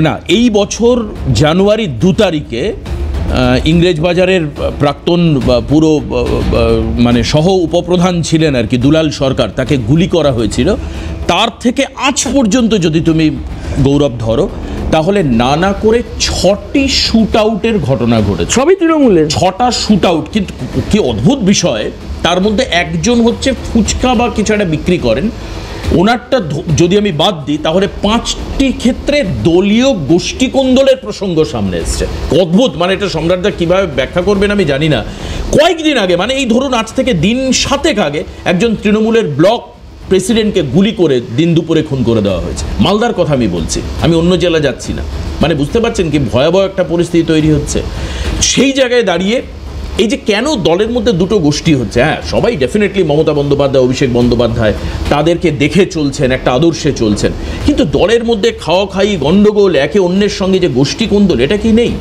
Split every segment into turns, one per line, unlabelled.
না, এই বছর জানুয়ারি 2 তারিখে ইংরেজবাজারের প্রাক্তন পুরো মানে সহ উপপ্রধান ছিলেন আর কি দুলাল সরকার, তাকে গুলি করা হয়েছিল। তার থেকে আজ পর্যন্ত যদি তুমি গৌরব ধরো তাহলে নানা করে 6টি শুট আউটের ঘটনা ঘটেছে,
সবই তৃণমূলের
6টা শুট আউট। কিন্তু কি অদ্ভুত বিষয়, তার মধ্যে একজন হচ্ছে ফুচকা বা কিছু একটা বিক্রি করেন, ওনারটা যদি আমি বাদ দিই তাহলে 5টি ক্ষেত্রে দলীয় গোষ্ঠী কোন্দলের প্রসঙ্গ সামনে এসছে। অদ্ভুত, মানে এটা সম্রাটদা কীভাবে ব্যাখ্যা করবেন আমি জানি না। কয়েকদিন আগে, মানে এই ধরুন আজ থেকে দিন 7 আগে, একজন তৃণমূলের ব্লক প্রেসিডেন্টকে গুলি করে দিন দুপুরে খুন করে দেওয়া হয়েছে। মালদার কথা আমি বলছি, আমি অন্য জেলা যাচ্ছি না। মানে বুঝতে পারছেন কি ভয়াবহ একটা পরিস্থিতি তৈরি হচ্ছে। সেই জায়গায় দাঁড়িয়ে এই যে কেন দলের মধ্যে দুটো গোষ্ঠী হচ্ছে, হ্যাঁ সবাই ডেফিনেটলি মমতা বন্দ্যোপাধ্যায়, অভিষেক বন্দ্যোপাধ্যায় তাদেরকে দেখে চলছেন, একটা আদর্শে চলছেন, কিন্তু দলের মধ্যে খাওয়া খাই গণ্ডগোল, একে অন্যের সঙ্গে যে গোষ্ঠী কোন্দল, এটা কি নেই?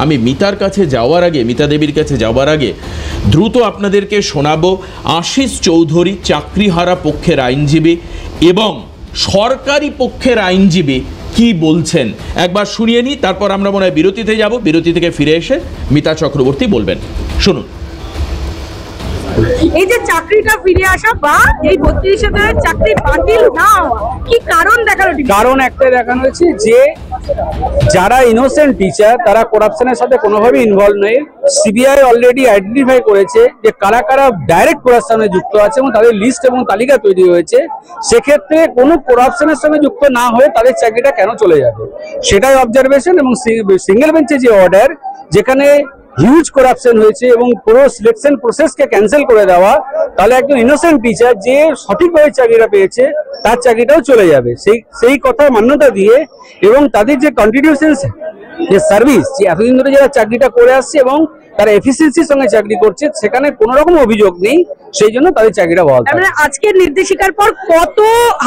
আমি মিতার কাছে যাওয়ার আগে, মিতা দেবীর কাছে যাওয়ার আগে দ্রুত আপনাদেরকে শোনাবো আশিস চৌধুরী, চাকরিহারা পক্ষের আইনজীবী এবং সরকারি পক্ষের আইনজীবী কি বলছেন একবার শুনিয়ে নিই, তারপর আমরা মনে হয় বিরতিতে যাব। বিরতি থেকে ফিরে এসে মিতা চক্রবর্তী বলবেন, শুনুন।
এই যে চাকরিটা ফিরে আসা বা এই 32,000 চাকরি বাতিল না হওয়া, কি কারণ দেখানো?
কারণ একটাই দেখানো হয়েছে যে যারা ইনোসেন্ট টিচার তারা করাপশনের সাথে কোনোভাবে ইনভলভ নেই। সিবিআই অলরেডি আইডেন্টিফাই করেছে যে কারা কারা ডাইরেক্ট করাপশনে যুক্ত আছে এবং তাদের লিস্ট এবং তালিকা তৈরি হয়েছে। সেক্ষেত্রে কোনো করাপশনের সঙ্গে যুক্ত না হয়ে তাদের চাকরিটা কেন চলে যাবে, সেটাই অবজারভেশন। এবং সিঙ্গেল বেঞ্চে যে অর্ডার, যেখানে হিউজ করাপশন হয়েছে এবং পুরো সিলেকশন প্রসেসকে ক্যান্সেল করে দেওয়া, তাহলে একজন ইনোসেন্ট টিচার যে সঠিকভাবে চাকরিটা পেয়েছে তার চাকরিটাও চলে যাবে। সেই কথা মান্যতা দিয়ে এবং তাদের যে কন্ট্রিবিউশন, যে সার্ভিস, যে এতদিন ধরে যারা চাকরিটা করে আসছে এবং তারা এফিসিয়েন্সির সঙ্গে চাকরি করছে, সেখানে কোনো রকম অভিযোগ নেই, সেই জন্য তাদের চাকরিটা বহাল থাকবে।
আজকের নির্দেশিকার পর কত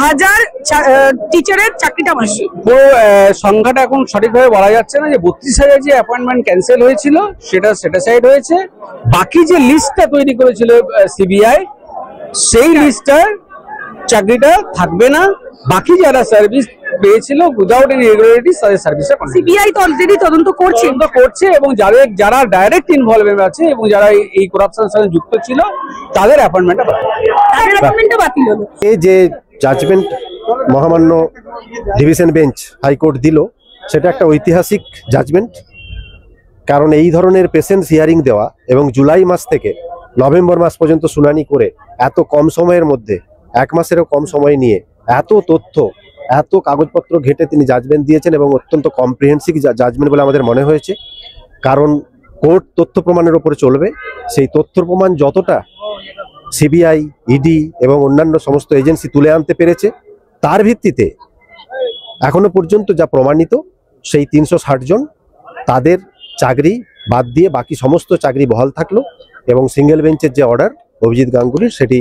হাজার টিচারের চাকরিটা বসে?
পুরো সংখ্যাটা এখন সঠিকভাবে বলা যাচ্ছে না। যে 32,000 যে অ্যাপয়েন্টমেন্ট ক্যান্সেল হয়েছিল সেটা সেটাসাইড হয়েছে। বাকি যে লিস্টটা তৈরি করেছিল সিবিআই, সেই লিস্টটার চাকরিটা থাকবে না। বাকি যারা সার্ভিস পেয়েছিল উইদাউট এনি ইরেগুলারিটিস, তাদের সার্ভিসে
সিবিআই তো অলরেডি তদন্ত করছে
এবং যারা ডাইরেক্ট ইনভলভমেন্ট আছে এবং যারা এই করাপশনের সাথে যুক্ত ছিল তাদের অ্যাপয়েন্টমেন্টটা
বাতিল হলো।
এই যে জাজমেন্ট মহামান্য ডিভিশন বেঞ্চ হাইকোর্ট দিল, সেটা একটা ঐতিহাসিক জাজমেন্ট। কারণ এই ধরনের পেশেন্টস হিয়ারিং দেওয়া এবং জুলাই মাস থেকে নভেম্বর মাস পর্যন্ত শুনানি করে এত কম সময়ের মধ্যে, 1 মাসেরও কম সময় নিয়ে এত তথ্য, এত কাগজপত্র ঘেটে তিনি জাজমেন্ট দিয়েছেন এবং অত্যন্ত কম্প্রিহেন্সিভ জাজমেন্ট বলে আমাদের মনে হয়েছে। কারণ কোর্ট তথ্য প্রমাণের উপরে চলবে, সেই তথ্য প্রমাণ যতটা সিবিআই, ইডি এবং অন্যান্য সমস্ত এজেন্সি তুলে আনতে পেরেছে, তার ভিত্তিতে এখনো পর্যন্ত যা প্রমাণিত, সেই 360 জন তাদের চাকরি বাদ দিয়ে বাকি সমস্ত চাকরি বহাল থাকলো। এবং সিঙ্গেল বেঞ্চের যে অর্ডার অভিজিৎ গাঙ্গুলির, সেটি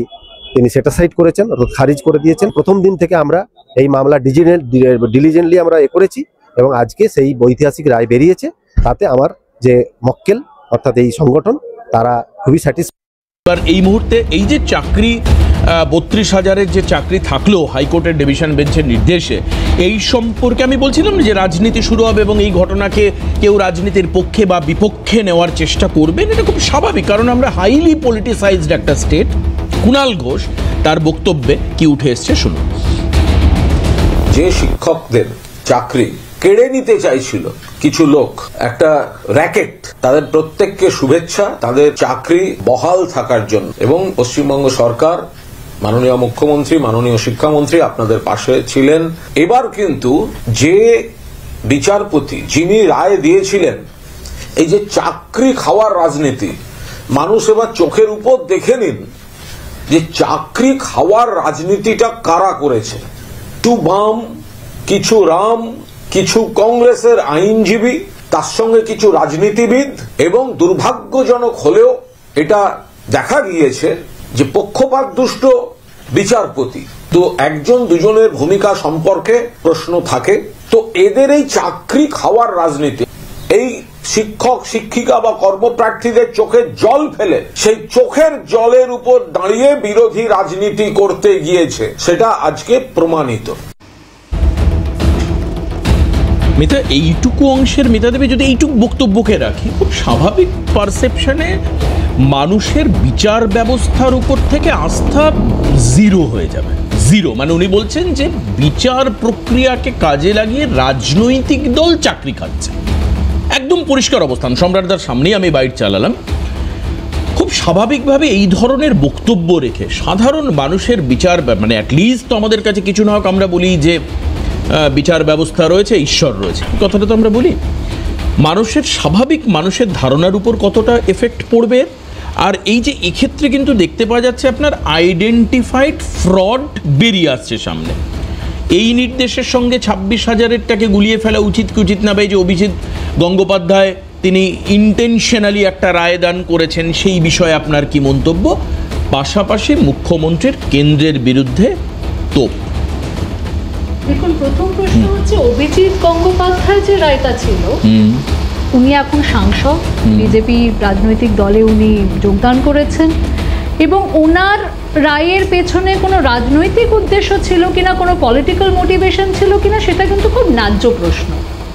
তিনি সেটাসাইড করেছেন, খারিজ করে দিয়েছেন। প্রথম দিন থেকে আমরা এই মামলা ডিলিজেন্টলি আমরা করেছি এবং আজকে সেই ঐতিহাসিক রায় বেরিয়েছে। তাতে আমার যে মক্কেল অর্থাৎ এই সংগঠন, তারা খুবই স্যাটিসফাইড।
এবার এই মুহূর্তে এই যে চাকরি 32,000-এর যে চাকরি থাকলো হাইকোর্টের ডিভিশন বেঞ্চের নির্দেশে, এই সম্পর্কে আমি বলছিলাম যে রাজনীতি শুরু হবে এবং এই ঘটনাকে কেউ রাজনীতির পক্ষে বা বিপক্ষে নেওয়ার চেষ্টা করবেন, এটা খুব স্বাভাবিক। কারণ আমরা হাইলি পলিটিসাইজড একটা স্টেট। কুণাল ঘোষ তার বক্তব্যে কি উঠে এসছে শুনুন।
যে শিক্ষকদের চাকরি কেড়ে নিতে চাইছিল কিছু লোক, একটা র্যাকেট, তাদের প্রত্যেককে শুভেচ্ছা তাদের চাকরি বহাল থাকার জন্য। এবং পশ্চিমবঙ্গ সরকার, মাননীয় মুখ্যমন্ত্রী, মাননীয় শিক্ষামন্ত্রী আপনাদের পাশে ছিলেন। এবার কিন্তু যে বিচারপতি যিনি রায় দিয়েছিলেন, এই যে চাকরি খাওয়ার রাজনীতি, মানুষ এবার চোখের উপর দেখে নিন যে চাকরি খাওয়ার রাজনীতিটা কারা করেছে। কিছু বাম, কিছু রাম, কিছু কংগ্রেসের আইনজীবী, তার সঙ্গে কিছু রাজনীতিবিদ, এবং দুর্ভাগ্যজনক হলেও এটা দেখা গিয়েছে যে পক্ষপাত দুষ্ট বিচারপতি। তো একজন দুজনের ভূমিকা সম্পর্কে প্রশ্ন থাকে। তো এদের এই চাকরি খাওয়ার রাজনীতি, এই শিক্ষক, শিক্ষিকা বা কর্মপ্রার্থীদের চোখের জল ফেলে সেই চোখের জলের উপর দাঁড়িয়ে বিরোধী রাজনীতি করতে গিয়েছে, সেটা আজকে প্রমাণিত।
মিতা, এইটুকু অংশের মিতা দেবী যদি এইটুকু বক্তব্যকে রাখি, খুব স্বাভাবিক পারসেপশনে মানুষের বিচার ব্যবস্থার উপর থেকে আস্থা জিরো হয়ে যাবে। জিরো মানে উনি বলছেন যে বিচার প্রক্রিয়াকে কাজে লাগিয়ে রাজনৈতিক দল চাকরি খাচ্ছে। একদম পরিষ্কার অবস্থান, সম্রাটদার সামনেই আমি বাইট চালালাম। খুব স্বাভাবিকভাবে এই ধরনের বক্তব্য রেখে সাধারণ মানুষের বিচার মানে অ্যাটলিস্ট তো আমাদের কাছে কিছু না হোক আমরা বলি যে বিচার ব্যবস্থা রয়েছে, ঈশ্বর রয়েছে, কথাটা তো আমরা বলি। মানুষের স্বাভাবিক মানুষের ধারণার উপর কতটা এফেক্ট পড়বে। আর এই যে এক্ষেত্রে কিন্তু দেখতে পাওয়া যাচ্ছে আপনার আইডেন্টিফাইড ফ্রড বেরিয়ে আসছে সামনে। এই নির্দেশের সঙ্গে 26,000-টাকে গুলিয়ে ফেলা উচিত কি উচিত না, বা এই যে অভিজিৎ গঙ্গোপাধ্যায় তিনি ইন্টেনশনালি একটা রায় দান করেছেন, সেই বিষয়ে আপনার কি মন্তব্য? পাশাপাশি মুখ্যমন্ত্রীর কেন্দ্রের বিরুদ্ধে তোপ।
দেখুন, প্রথম প্রশ্ন হচ্ছে অভিজিৎ গঙ্গোপাধ্যায় যে রায়টা ছিল, উনি এখন সাংসদ, বিজেপি রাজনৈতিক দলে উনি যোগদান করেছেন, এবং ওনার রায়ের পেছনে কোনো রাজনৈতিক উদ্দেশ্য ছিল কিনা, কোনো পলিটিক্যাল মোটিভেশন ছিল কিনা, সেটা কিন্তু খুব ন্যায্য প্রশ্ন।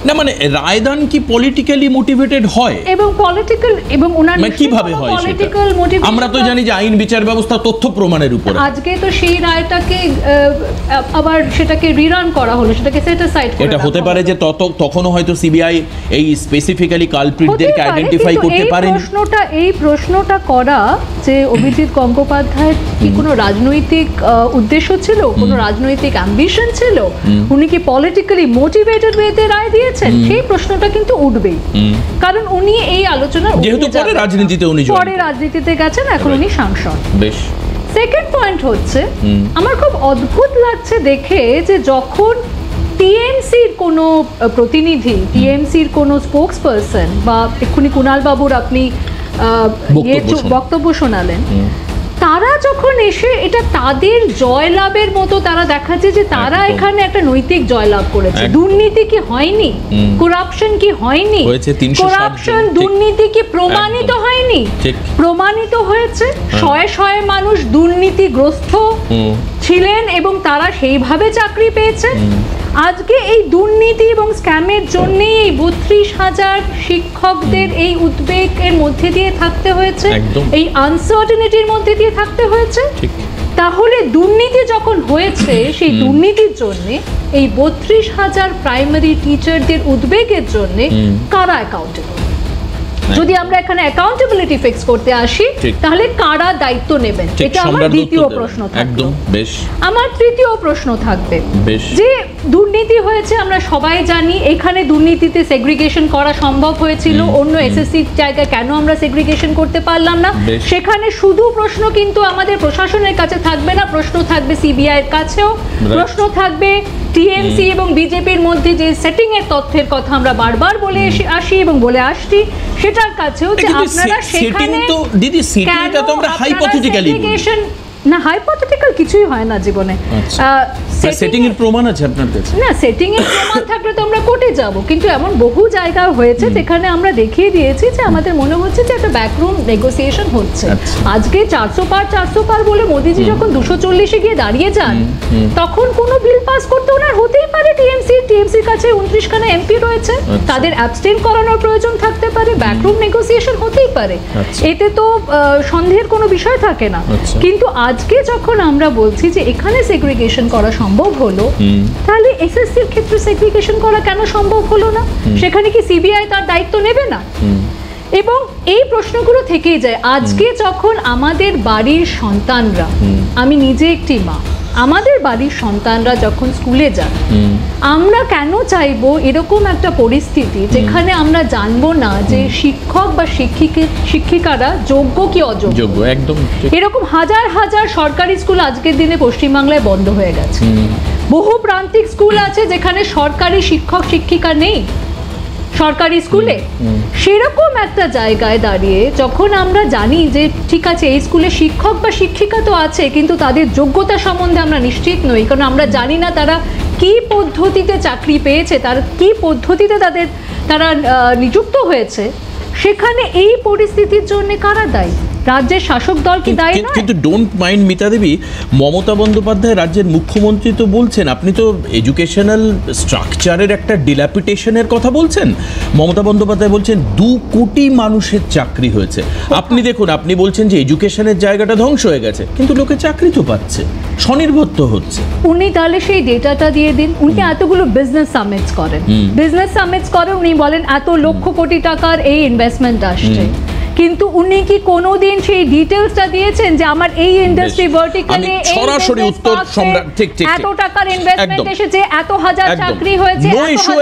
না মানে রায়দান কি পলিটিক্যালি মোটিভেটেড হয়?
এবং পলিটিক্যাল এবং ওনার
কিভাবে হয়
পলিটিক্যাল মোটিভেশন?
আমরা তো জানি যে আইন বিচার ব্যবস্থা তথ্য প্রমাণের উপর।
আজকে তো সেই রায়টাকে আবার সেটাকে রিরান করা হলো, সেটাকে সেট অ্যাসাইড করা।
এটা হতে পারে যে তখনও হয়তো সিবিআই এই স্পেসিফিক্যালি কালপ্রিটদেরকে আইডেন্টিফাই করতে পারেনি। এই
প্রশ্নটা করা যে অভিজিৎ গঙ্গোপাধ্যায়ের কি কোনো রাজনৈতিক উদ্দেশ্য ছিল, কোনো রাজনৈতিক অ্যাম্বিশন ছিল, উনি কি পলিটিক্যালি মোটিভেটেড ওয়েতে রায় দিয়েছেন, সেই প্রশ্নটা কিন্তু উঠবেই। কারণ উনি এই আলোচনার
যেহেতু পরে রাজনীতিতে
গেছেন, এখন উনি সাংসদ।
বেশ।
সেকেন্ড পয়েন্ট হচ্ছে, আমার খুব অদ্ভুত লাগছে দেখে যে যখন টিএমসির কোনো প্রতিনিধি, টিএমসির কোনো স্পোক্স পারসন, বা এক্ষুনি কুণাল বাবুর আপনি বক্তব্য শোনালেন, তারা যখন এসে এটা তাদের জয়লাভের মতো তারা দেখাচ্ছে যে তারা এখানে একটা নৈতিক জয়লাভ করেছে। দুর্নীতি কি হয়নি? করাপশন কি হয়নি? করাপশন দুর্নীতি কি প্রমাণিত হয়নি? প্রমাণিত হয়েছে। শয়ে শয়ে মানুষ দুর্নীতিগ্রস্ত ছিলেন এবং তারা সেইভাবে চাকরি পেয়েছে। আজকে এই দুর্নীতি এবং স্ক্যামের জন্য এই 32,000 শিক্ষকদের এই উদ্বেগের মধ্যে দিয়ে থাকতে হয়েছে, এই আনসার্টেনিটির মধ্যে দিয়ে থাকতে হয়েছে। তাহলে দুর্নীতি যখন হয়েছে, সেই দুর্নীতির জন্য এই 32,000 প্রাইমারি টিচারদের উদ্বেগের জন্য কারা অ্যাকাউন্টেবল? যদি আমরা এখানে অ্যাকাউন্টেবিলিটি ফিক্স করতে আসি, তাহলে কারা দায়িত্ব নেবেন? এটা আমার দ্বিতীয় প্রশ্ন থাকবে।
একদম বেশ।
আমার তৃতীয় প্রশ্ন থাকবে যে দুর্নীতি হয়েছে, আমরা সবাই জানি। এখানে দুর্নীতিতে সেগ্রিগেশন করা সম্ভব হয়েছিল, অন্য এসএসসি জায়গায় কেন আমরা সেগ্রিগেশন করতে পারলাম না? সেখানে শুধু প্রশ্ন কিন্তু আমাদের প্রশাসনের কাছে থাকবে না, প্রশ্ন থাকবে সিবিআই এর কাছেও, প্রশ্ন থাকবে টিএমসি এবং বিজেপির মধ্যে যে সেটিং এর তথ্যের কথা আমরা বারবার বলে আসি এবং বলে আসছি, সেটার কাছেও যে আপনারা সেখানে
দিদি সেটিংটা তো আমরা হাইপোথেটিক্যালি
না, হাইপোথেটিক্যাল কিছুই হয় না জীবনে।
সেটিং এর প্রমাণ আছে আপনার কাছে? না,
সেটিং এর প্রমাণ থাকলে তো আমরা কোর্টে যাব, কিন্তু এমন বহু জায়গা হয়েছে যেখানে আমরা দেখিয়ে দিয়েছি যে আমাদের মনে হচ্ছে যে একটা ব্যাকরুম নেগোসিয়েশন হচ্ছে। আজকে 400 পার বলে মোদিজি যখন 240-এ গিয়ে দাঁড়িয়ে যান, তখন কোনো বিল পাস করতে ওনার হতেই পারে। টিএমসির কাছে 29খানা এমপি রয়েছে, তাদের অ্যাবস্টেইন করানোর প্রয়োজন থাকতে পারে, ব্যাকরুম নেগোসিয়েশন হতেই পারে, এতে তো সন্দেহের কোনো বিষয় থাকে না। কিন্তু আজকে যখন আমরা বলছি যে এখানে সেগ্রিগেশন করা সম্ভব হলো, তাহলে এসএসসির ক্ষেত্রে সেগ্রিগেশন করা কেন সম্ভব হলো না? সেখানে কি সিবিআই তার দায়িত্ব নেবে না? এবং এই প্রশ্নগুলো থেকেই যায়। আজকে যখন আমাদের বাড়ির সন্তানরা, আমি নিজে একটি মা, আমাদের বাড়ির সন্তানরা যখন স্কুলে যান, আমরা কেন চাইবো এরকম একটা পরিস্থিতি যেখানে আমরা জানবো না যে শিক্ষক বা শিক্ষিকারা যোগ্য কি অযোগ্য? একদম এরকম হাজার হাজার সরকারি স্কুল আজকের দিনে পশ্চিমবাংলায় বন্ধ হয়ে গেছে। বহু প্রান্তিক স্কুল আছে যেখানে সরকারি শিক্ষক শিক্ষিকা নেই সরকারি স্কুলে। সেরকম একটা জায়গায় দাঁড়িয়ে যখন আমরা জানি যে ঠিক আছে এই স্কুলে শিক্ষক বা শিক্ষিকা তো আছে, কিন্তু তাদের যোগ্যতা সম্বন্ধে আমরা নিশ্চিত নই, কারণ আমরা জানি না তারা কি পদ্ধতিতে চাকরি পেয়েছে, তার কি পদ্ধতিতে তারা নিযুক্ত হয়েছে। সেখানে এই পরিস্থিতির জন্য কারা দায়ী? রাজ্যের শাসক দল কি দায়ী নয়?
কিন্তু ডোন্ট মাইন্ড মিতা দেবী, মমতা বন্দ্যোপাধ্যায় রাজ্যের মুখ্যমন্ত্রী তো বলছেন, আপনি তো এডুকেশনাল স্ট্রাকচারের একটা ডিল্যাপিটেশনের কথা বলছেন। মমতা বন্দ্যোপাধ্যায় বলছেন 2 কোটি মানুষের চাকরি হয়েছে। আপনি দেখুন, আপনি বলছেন যে এডুকেশনের জায়গাটা ধ্বংস হয়ে গেছে, কিন্তু লোকে চাকরি তো পাচ্ছে, স্বনির্ভর তো হচ্ছে।
উনি তাহলে সেই ডেটাটা দিয়ে দিন। উনি এতগুলো বিজনেস সামিটস করেন, উনি বলেন এত লক্ষ কোটি টাকার এই ইনভেস্টমেন্ট আসছে, কিন্তু উনি কি কোনোদিন সেই ডিটেইলসটা দিয়েছেন যে আমার এই ইন্ডাস্ট্রি ভার্টিকালে এই
সরাসরি উত্তর সম্রাট, ঠিক
এত টাকার ইনভেস্টমেন্ট এসেছে, এত হাজার চাকরি হয়েছে,
নো ইস্যু।